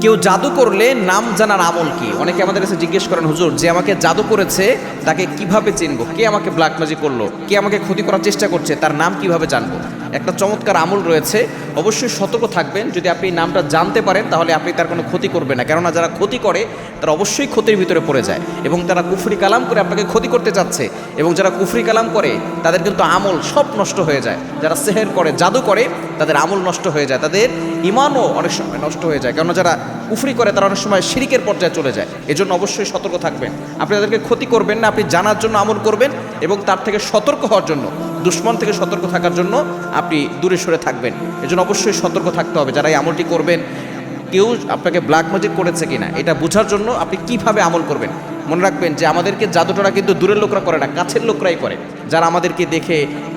কেউ জাদু করলে নাম জানার আমল কি? অনেকে আমাদের কাছে জিজ্ঞেস করেন, হুজুর যে আমাকে জাদু করেছে তাকে কিভাবে চিনবো? কে আমাকে ব্ল্যাক ম্যাজিক করলো, কে আমাকে ক্ষতি করার চেষ্টা করছে, তার নাম কিভাবে জানবো? একটা চমৎকার আমল রয়েছে, অবশ্যই সতর্ক থাকবেন। যদি আপনি নামটা জানতে পারেন তাহলে আপনি তার কোনো ক্ষতি করবেন না, কেননা যারা ক্ষতি করে তারা অবশ্যই ক্ষতির ভিতরে পড়ে যায় এবং তারা কুফরি কালাম করে আপনাকে ক্ষতি করতে চাচ্ছে। এবং যারা কুফরি কালাম করে তাদের কিন্তু আমল সব নষ্ট হয়ে যায়। যারা সেহের করে, জাদু করে, তাদের আমল নষ্ট হয়ে যায়, তাদের ইমানও অনেক সময় নষ্ট হয়ে যায়, কেননা যারা কুফরি করে তারা অনেক সময় শিরিকের পর্যায়ে চলে যায়। এজন্য অবশ্যই সতর্ক থাকবেন। আপনি তাদেরকে ক্ষতি করবেন না, আপনি জানার জন্য আমল করবেন এবং তার থেকে সতর্ক হওয়ার জন্য, দুশ্মন থেকে সতর্ক থাকার জন্য আপনি দূরে সরে থাকবেন। এজন্য অবশ্যই সতর্ক থাকতে হবে। যারা এই আমলটি করবেন, কেউ আপনাকে ব্ল্যাক ম্যাজিক করেছে কিনা এটা বোঝার জন্য আপনি কিভাবে আমল করবেন। মনে রাখবেন যে আমাদেরকে জাদুটোনা কিন্তু দূরের লোকরা করে না, কাছের লোকরাই করে, যারা আমাদেরকে দেখে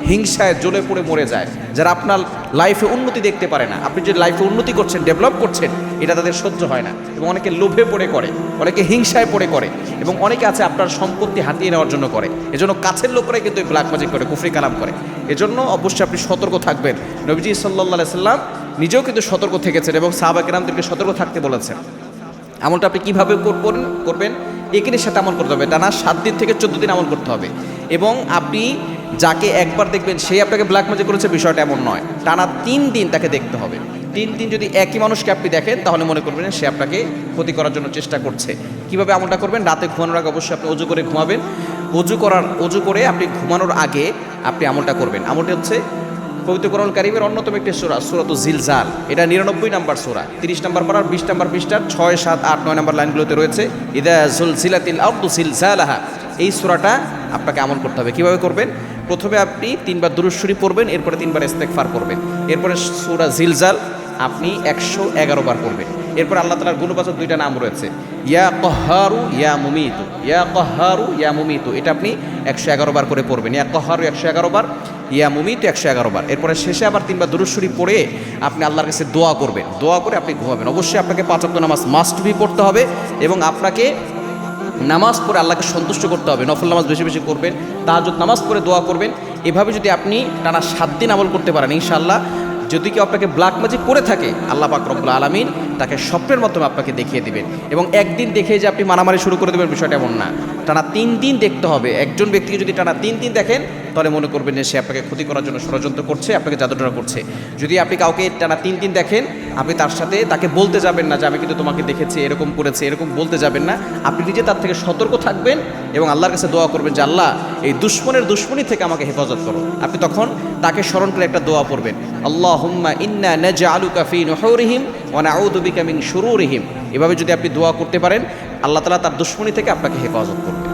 হিংসায় জ্বলে পড়ে মরে যায়, যারা আপনার লাইফে উন্নতি দেখতে পারে না। আপনি যে লাইফে উন্নতি করছেন, ডেভেলপ করছেন, এটা তাদের সহ্য হয় না এবং অনেকে লোভে পড়ে করে, অনেকে হিংসায় পড়ে করে এবং অনেকে আছে আপনার সম্পত্তি হাতিয়ে নেওয়ার জন্য করে। এজন্য কাছের লোকরাই কিন্তু ব্ল্যাক ম্যাজিক করে, কুফরি কালাম করে। এজন্য অবশ্যই আপনি সতর্ক থাকবেন। নবীজি সাল্লাল্লাহু আলাইহি সাল্লাম নিজেও কিন্তু সতর্ক থেকেছেন এবং সাহাবা কেরামদেরকে সতর্ক থাকতে বলেছেন। আমলটা আপনি কীভাবে করবেন? একিনের সাথে আমল করতে হবে, টানা 7 দিন থেকে 14 দিন আমল করতে হবে। এবং আপনি যাকে একবার দেখবেন সেই আপনাকে ব্ল্যাক ম্যাজিক করেছে, বিষয়টা এমন নয়। টানা 3 দিন তাকে দেখতে হবে। 3 দিন যদি একই মানুষকে আপনি দেখেন তাহলে মনে করবেন সে আপনাকে ক্ষতি করার জন্য চেষ্টা করছে। কিভাবে আমলটা করবেন? রাতে ঘুমানোর আগে অবশ্যই আপনি অজু করে ঘুমাবেন। অজু করে আপনি ঘুমানোর আগে আপনি আমলটা করবেন। আমলটা হচ্ছে পবিত্র কোরআনুল কারীমের অন্যতম একটি সূরা, সূরাতুজ জিলজাল। এটা 99 নম্বর সূরা, 30 নম্বর পারার 20 নম্বর পৃষ্ঠার 6, 7, 8, 9 নম্বর লাইনগুলোতে রয়েছে ইযা যুলজিলাতিল আরদু জিলজালাহা। এই সূরাটা আপনাকে আমল করতে হবে। কিভাবে করবেন? প্রথমে আপনি 3 বার দুরূদ শরীফ পড়বেন, এরপরে 3 বার ইস্তেগফার করবেন, এরপরে সূরা জিলজাল আপনি 111 বার পড়বেন। এরপর আল্লাহ তাআলার গুণবাচক 2টা নাম রয়েছে, ইয়া কহ্হারু ইয়া মুমিতু, ইয়া কহ্হারু ইয়া মুমিতু। এটা আপনি 111 বার করে পড়বেন। ইয়া কহ্হারু 111 বার, ইয়া মুমিতু 111 বার। এরপরে শেষে আবার 3 বার দুরূদ শরীফ পড়ে আপনি আল্লাহর কাছে দোয়া করবেন। দোয়া করে আপনি ঘুমাবেন। অবশ্যই আপনাকে 5 ওয়াক্ত নামাজ মাস্ট বি পড়তে হবে এবং আপনাকে নামাজ পড়ে আল্লাহকে সন্তুষ্ট করতে হবে। নফল নামাজ বেশি বেশি করবেন, তাহাজ্জুদ নামাজ পড়ে দোয়া করবেন। এভাবে যদি আপনি টানা 7 দিন আমল করতে পারেন, ইনশাআল্লাহ যদি কেউ আপনাকে ব্ল্যাক ম্যাজিক করে থাকে, আল্লাহ পাক রব্বুল আলামিন তাকে স্বপ্নের মাধ্যমে আপনাকে দেখিয়ে দিবেন। এবং একদিন দেখে যে আপনি মারামারি শুরু করে দেবেন, বিষয়টা এমন না। টানা 3 দিন দেখতে হবে। একজন ব্যক্তিকে যদি টানা 3 দিন দেখেন তাহলে মনে করবেন যে সে আপনাকে ক্ষতি করার জন্য ষড়যন্ত্র করছে, আপনাকে জাদুটোনা করছে। যদি আপনি কাউকে টানা 3 দিন দেখেন, আপনি তার সাথে তাকে বলতে যাবেন না যে আমি কিন্তু তোমাকে দেখেছি, এরকম করেছে, এরকম বলতে যাবেন না। আপনি নিজে তার থেকে সতর্ক থাকবেন এবং আল্লাহর কাছে দোয়া করবেন যে আল্লাহ এই দুশ্মনের দুশ্মনী থেকে আমাকে হেফাজত করো। আপনি তখন তাকে স্মরণ করে একটা দোয়া পড়বেন, আল্লাহুম্মা ইন্না নাজআলুকা ফি নুহুরিহিম ওয়া নাউযু বিকা মিন শুরুরিহিম। এভাবে যদি আপনি দোয়া করতে পারেন, আল্লাহ তাআলা তার দুশ্মনী থেকে আপনাকে হেফাজত করবেন।